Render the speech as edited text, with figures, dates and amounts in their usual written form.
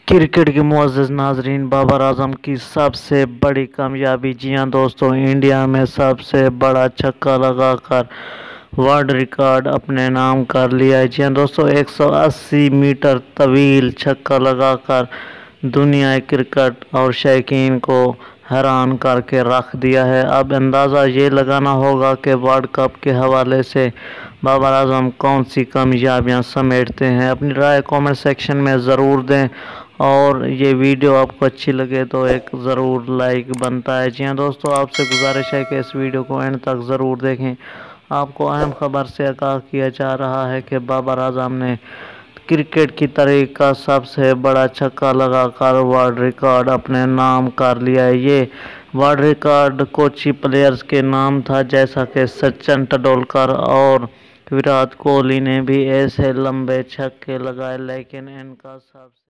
Cricket के मुअज़्ज़िज़ नाज़रीन, बाबर आजम की सबसे बड़ी कामयाबी। जी हाँ दोस्तों, इंडिया में सबसे बड़ा छक्का लगाकर वर्ल्ड रिकॉर्ड अपने नाम कर लिया है। जी हाँ दोस्तों, 180 मीटर तवील छक्का लगाकर दुनिया क्रिकेट और शौकीन को हैरान करके रख दिया है। अब अंदाज़ा ये लगाना होगा कि वर्ल्ड कप के हवाले से बाबर आजम कौन सी कामयाबियाँ समेटते हैं। अपनी राय कमेंट सेक्शन में ज़रूर दें और ये वीडियो आपको अच्छी लगे तो एक ज़रूर लाइक बनता है। जी हाँ दोस्तों, आपसे गुजारिश है कि इस वीडियो को एंड तक ज़रूर देखें। आपको अहम खबर से आगाह किया जा रहा है कि बाबर आजम ने क्रिकेट की तारीख का सबसे बड़ा छक्का लगाकर वर्ल्ड रिकॉर्ड अपने नाम कर लिया है। ये वर्ल्ड रिकॉर्ड कुछ ही प्लेयर्स के नाम था, जैसा कि सचिन तेंदुलकर और विराट कोहली ने भी ऐसे लंबे छक्के लगाए, लेकिन इनका सबसे